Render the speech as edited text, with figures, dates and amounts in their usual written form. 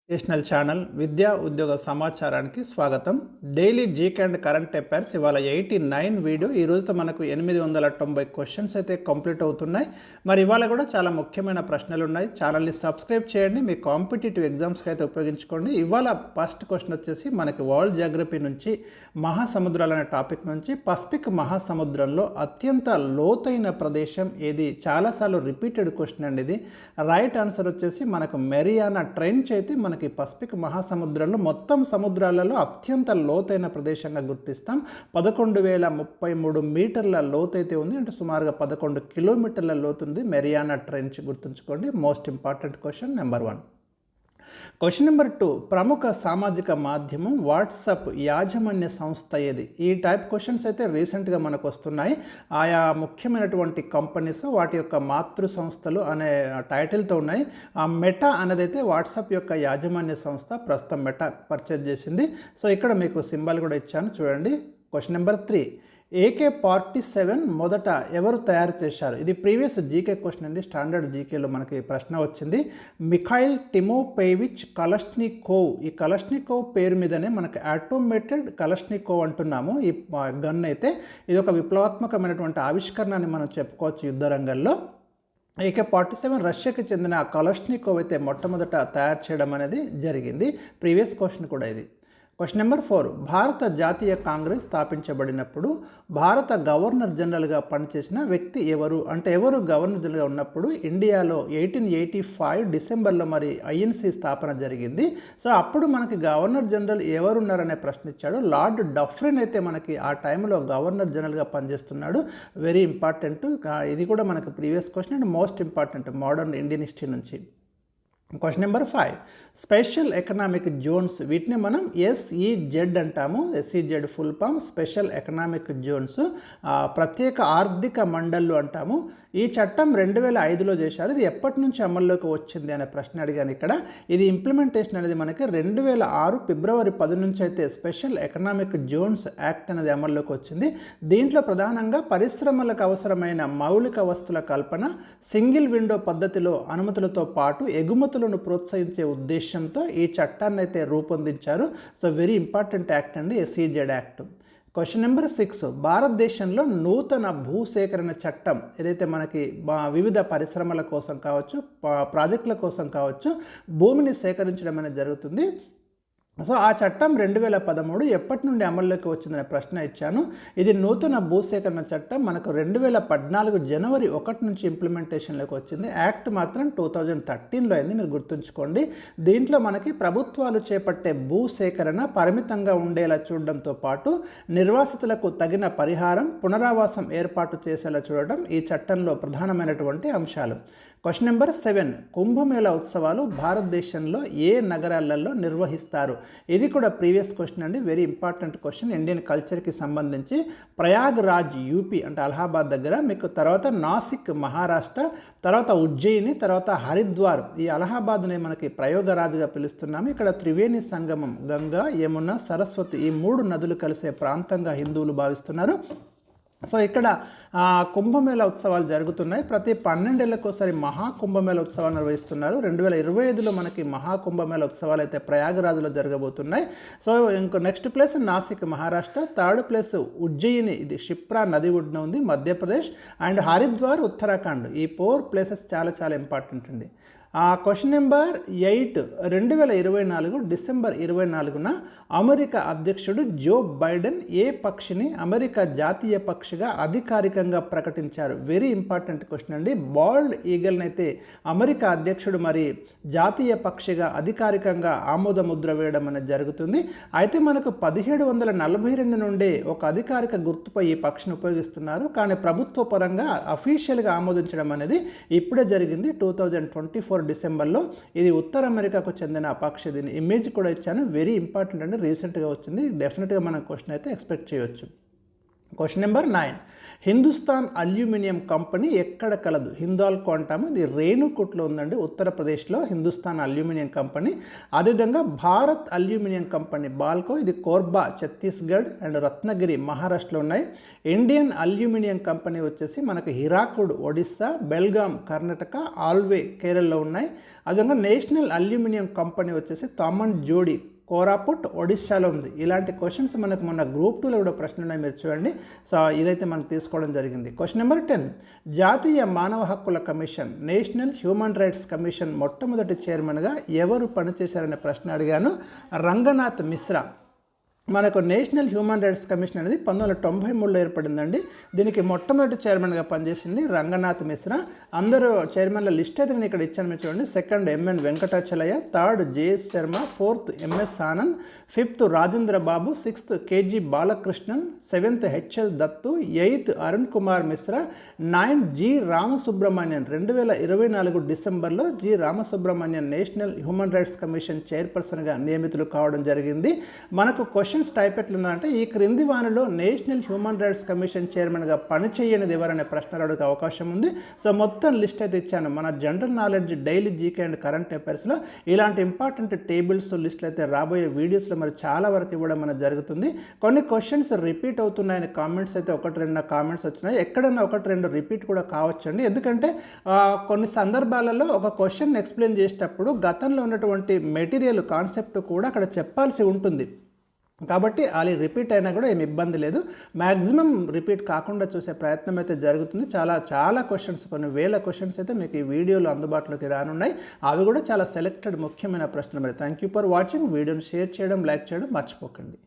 Educational channel విద్యా ఉద్యోగ సమాచారానికి స్వాగతం. Daily GK and current affairs ఇవాళ 89 వీడియో. ఈ రోజుతో మనకు 890 క్వశ్చన్స్ అయితే కంప్లీట్ అవుతున్నాయి. మరి ఇవాళ కూడా చాలా ముఖ్యమైన ప్రశ్నలు ఉన్నాయి. ఛానల్ని సబ్స్క్రైబ్ చేయండి, మీ కాంపిటేటివ్ ఎగ్జామ్స్కి అయితే ఉపయోగించుకోండి. ఇవాళ ఫస్ట్ క్వశ్చన్ వచ్చేసి మనకి వరల్డ్ జాగ్రఫీ నుంచి మహాసముద్రాలు అనే టాపిక్ నుంచి పసిఫిక్ మహాసముద్రంలో అత్యంత లోతైన ప్రదేశం ఏది? చాలాసార్లు రిపీటెడ్ క్వశ్చన్ అండి ఇది. రైట్ ఆన్సర్ వచ్చేసి మనకు మెరియానా ట్రెంచ్ అయితే మనకి పసిఫిక్ మహాసముద్రంలో మొత్తం సముద్రాలలో అత్యంత లోతైన ప్రదేశంగా గుర్తిస్తాం. 11,033 మీటర్ల లోతైతే ఉంది, అంటే సుమారుగా 11 కిలోమీటర్ల లోతుంది మెరియానా ట్రెంచ్. గుర్తుంచుకోండి. Most important question number 1. Question number 2. ప్రముఖ సామాజిక మాధ్యమం వాట్సాప్ యాజమాన్య సంస్థ ఏది? ఈ టైప్ క్వశ్చన్స్ అయితే రీసెంట్గా మనకు వస్తున్నాయి. ఆయా ముఖ్యమైనటువంటి కంపెనీస్ వాటి యొక్క మాతృ సంస్థలు అనే టైటిల్తో ఉన్నాయి. ఆ మెటా అనేదైతే వాట్సాప్ యొక్క యాజమాన్య సంస్థ. ప్రస్తుతం మెటా పర్చేజ్ చేసింది. సో ఇక్కడ మీకు సింబల్ కూడా ఇచ్చాను చూడండి. Question number 3. AK-47 మొదట ఎవరు తయారు చేశారు? ఇది ప్రీవియస్ జీకే క్వశ్చన్ అండి. స్టాండర్డ్ జీకేలో మనకి ప్రశ్న వచ్చింది. Mikhail Timofeyevich Kalashnikov. ఈ కలష్నికోవ్ పేరు మీదనే మనకి ఆటోమేటెడ్ కలష్నికోవ్ అంటున్నాము. ఈ గన్ అయితే ఇది ఒక విప్లవాత్మకమైనటువంటి ఆవిష్కరణ అని మనం చెప్పుకోవచ్చు యుద్ధ రంగంలో. AK-47 రష్యాకి చెందిన కలష్నికోవ్ అయితే మొట్టమొదట తయారు చేయడం అనేది జరిగింది. ప్రీవియస్ క్వశ్చన్ కూడా ఇది. Question number 4. భారత జాతీయ కాంగ్రెస్ స్థాపించబడినప్పుడు భారత గవర్నర్ జనరల్గా పనిచేసిన వ్యక్తి ఎవరు? అంటే ఎవరు గవర్నర్ జనరల్గా ఉన్నప్పుడు ఇండియాలో 1885 డిసెంబర్లో మరి ఐఎన్సీ స్థాపన జరిగింది. సో అప్పుడు మనకి గవర్నర్ జనరల్ ఎవరున్నారనే ప్రశ్న ఇచ్చాడు. లార్డ్ డఫ్రిన్ అయితే మనకి ఆ టైంలో గవర్నర్ జనరల్గా పనిచేస్తున్నాడు. Very important. ఇది కూడా మనకు previous question and most important modern Indian history నుంచి. Question number 5. Special economic zones, వీటిని మనం SEZ అంటాము. SEZ full form special economic zones, ప్రత్యేక ఆర్థిక మండళ్ళు అంటాము. ఈ చట్టం 2005లో చేశారు. ఇది ఎప్పటి నుంచి అమల్లోకి వచ్చింది అనే ప్రశ్న అడిగాను ఇక్కడ. ఇది ఇంప్లిమెంటేషన్ అనేది మనకి 2006 ఫిబ్రవరి 10 నుంచి అయితే స్పెషల్ ఎకనామిక్ జోన్స్ యాక్ట్ అనేది అమల్లోకి వచ్చింది. దీంట్లో ప్రధానంగా పరిశ్రమలకు అవసరమైన మౌలిక వస్తువుల కల్పన, సింగిల్ విండో పద్ధతిలో అనుమతులతో పాటు ఎగుమతులను ప్రోత్సహించే ఉద్దేశంతో ఈ చట్టాన్ని అయితే రూపొందించారు. సో వెరీ ఇంపార్టెంట్ యాక్ట్ అండి SEZ యాక్ట్. Question number 6. భారతదేశంలో నూతన భూసేకరణ చట్టం ఏదైతే మనకి వివిధ పరిశ్రమల కోసం కావచ్చు, ప్రాజెక్టుల కోసం కావచ్చు భూమిని సేకరించడం అనేది జరుగుతుంది. సో ఆ చట్టం 2013 ఎప్పటి నుండి అమల్లోకి వచ్చిందనే ప్రశ్న ఇచ్చాను. ఇది నూతన భూసేకరణ చట్టం మనకు 2014 జనవరి 1 నుంచి ఇంప్లిమెంటేషన్లోకి వచ్చింది. యాక్ట్ మాత్రం 2013లో అయింది, మీరు గుర్తుంచుకోండి. దీంట్లో మనకి ప్రభుత్వాలు చేపట్టే భూసేకరణ పరిమితంగా ఉండేలా చూడడంతో పాటు నిర్వాసితులకు తగిన పరిహారం, పునరావాసం ఏర్పాటు చేసేలా చూడడం ఈ చట్టంలో ప్రధానమైనటువంటి అంశాలు. Question number 7. కుంభమేళా ఉత్సవాలు భారతదేశంలో ఏ నగరాలలో నిర్వహిస్తారు? ఇది కూడా ప్రీవియస్ క్వశ్చన్ అండి. వెరీ ఇంపార్టెంట్ క్వశ్చన్ ఇండియన్ కల్చర్కి సంబంధించి. ప్రయాగ్రాజ్ యూపీ అంటే అలహాబాద్ దగ్గర, మీకు తర్వాత నాసిక్ మహారాష్ట్ర, తర్వాత ఉజ్జయిని, తర్వాత హరిద్వార్. ఈ అలహాబాద్ని మనకి ప్రయోగరాజ్గా పిలుస్తున్నాము. ఇక్కడ త్రివేణి సంగమం గంగా, యమున, సరస్వతి ఈ 3 నదులు కలిసే ప్రాంతంగా హిందువులు భావిస్తున్నారు. సో ఇక్కడ కుంభమేళా ఉత్సవాలు జరుగుతున్నాయి. ప్రతి 12 ఏళ్ళకోసారి మహాకుంభమేళా ఉత్సవాలు నిర్వహిస్తున్నారు. 2025లో మనకి మహాకుంభమేళా ఉత్సవాలు అయితే ప్రయాగరాజ్లో జరగబోతున్నాయి. సో ఇంకో next place Nashik Maharashtra, third place Ujjain, ఇది షిప్రా నది ఒడ్డున ఉంది మధ్యప్రదేశ్, అండ్ హరిద్వార్ ఉత్తరాఖండ్. ఈ 4 ప్లేసెస్ చాలా చాలా ఇంపార్టెంట్ అండి. Question number 8. 2024 డిసెంబర్ 24న అమెరికా అధ్యక్షుడు జో బైడెన్ ఏ పక్షిని అమెరికా జాతీయ పక్షిగా అధికారికంగా ప్రకటించారు? వెరీ ఇంపార్టెంట్ క్వశ్చన్ అండి. బాల్డ్ ఈగల్ని అయితే అమెరికా అధ్యక్షుడు మరి జాతీయ పక్షిగా అధికారికంగా ఆమోద ముద్ర వేయడం అనేది జరుగుతుంది. అయితే మనకు 1742 నుండి ఒక అధికారిక గుర్తుపై ఈ పక్షిని ఉపయోగిస్తున్నారు. కానీ ప్రభుత్వ పరంగా అఫీషియల్గా ఆమోదించడం అనేది ఇప్పుడే జరిగింది 2024 డిసెంబర్లో. ఇది ఉత్తర అమెరికాకు చెందిన పక్షి. దీని ఇమేజ్ కూడా ఇచ్చాను. వెరీ ఇంపార్టెంట్ అండి, రీసెంట్గా వచ్చింది. డెఫినెట్గా మనం క్వశ్చన్ అయితే ఎక్స్పెక్ట్ చేయొచ్చు. Question number 9. Hindustan aluminium company ఎక్కడ కలదు? హిందాల్కో అంటాము, ఇది రేణుకుట్లో ఉందండి, ఉత్తరప్రదేశ్లో హిందుస్థాన్ అల్యూమినియం కంపెనీ. అదేవిధంగా భారత్ అల్యూమినియం కంపెనీ బాల్కో, ఇది కోర్బా ఛత్తీస్గఢ్ అండ్ రత్నగిరి మహారాష్ట్రలో ఉన్నాయి. ఇండియన్ అల్యూమినియం కంపెనీ వచ్చేసి మనకు హిరాకుడ్ ఒడిస్సా, బెల్గాం కర్ణాటక, ఆల్వే కేరళలో ఉన్నాయి. అదేవిధంగా నేషనల్ అల్యూమినియం కంపెనీ వచ్చేసి తామన్ జోడి కోరాపుట్ ఒడిశాలో ఉంది. ఇలాంటి క్వశ్చన్స్ మనకు మొన్న గ్రూప్ 2లో కూడా ప్రశ్నలు ఉన్నాయి, మీరు చూడండి. సో ఇదైతే మనం తీసుకోవడం జరిగింది. Question number 10. జాతీయ మానవ హక్కుల commission, national human rights commission మొట్టమొదటి చైర్మన్గా ఎవరు పనిచేశారనే ప్రశ్న అడిగాను. రంగనాథ్ మిశ్రా. మనకు నేషనల్ హ్యూమన్ రైట్స్ కమిషన్ అనేది 1993లో ఏర్పడిందండి. దీనికి మొట్టమొదటి చైర్మన్గా పనిచేసింది రంగనాథ్ మిశ్రా. అందరూ చైర్మన్ల లిస్ట్ అయితే నేను ఇక్కడ ఇచ్చాను, మీరు చూడండి. 2nd M N Venkatachaliah, 3rd J S Sharma, 4th M S Anand, 5th Rajendra Babu, 6th K G Balakrishnan, 7th H L Dattu, 8th Arun Kumar Mishra, 9th G Ramasubramanian. 2024 డిసెంబర్లో G Ramasubramanian national human rights commission చైర్పర్సన్గా నియమితులు కావడం జరిగింది. మనకు క్వశ్చన్స్ టైప్ ఎట్లుందంటే, ఈ క్రింది వారిలో నేషనల్ హ్యూమన్ రైట్స్ కమిషన్ చైర్మన్గా పనిచేయనిది ఎవరనే ప్రశ్న అడిగే అవకాశం ఉంది. సో మొత్తం లిస్ట్ అయితే ఇచ్చాను. మన general knowledge, daily GK and current అఫైర్స్లో ఇలాంటి ఇంపార్టెంట్ టేబుల్స్ లిస్టులు అయితే రాబోయే వీడియోస్లో మరి చాలా వరకు ఇవ్వడం మనకు జరుగుతుంది. కొన్ని క్వశ్చన్స్ రిపీట్ అవుతున్నాయని కామెంట్స్ అయితే 1-2 కామెంట్స్ వచ్చినాయి. ఎక్కడన్నా 1-2 రిపీట్ కూడా కావచ్చండి. ఎందుకంటే కొన్ని సందర్భాలలో ఒక క్వశ్చన్ ఎక్స్ప్లెయిన్ చేసేటప్పుడు గతంలో ఉన్నటువంటి మెటీరియల్ కాన్సెప్ట్ కూడా అక్కడ చెప్పాల్సి ఉంటుంది. కాబట్టి అది రిపీట్ అయినా కూడా ఏమి ఇబ్బంది లేదు. మ్యాక్సిమం రిపీట్ కాకుండా చూసే ప్రయత్నం అయితే జరుగుతుంది. చాలా క్వశ్చన్స్, కొన్ని వేల క్వశ్చన్స్ అయితే మీకు ఈ వీడియోలో అందుబాటులోకి రానున్నాయి. అవి కూడా చాలా సెలెక్టెడ్ ముఖ్యమైన ప్రశ్నలు. మరి థ్యాంక్ యూ ఫర్ వాచింగ్. వీడియోని షేర్ చేయడం, లైక్ చేయడం మర్చిపోకండి.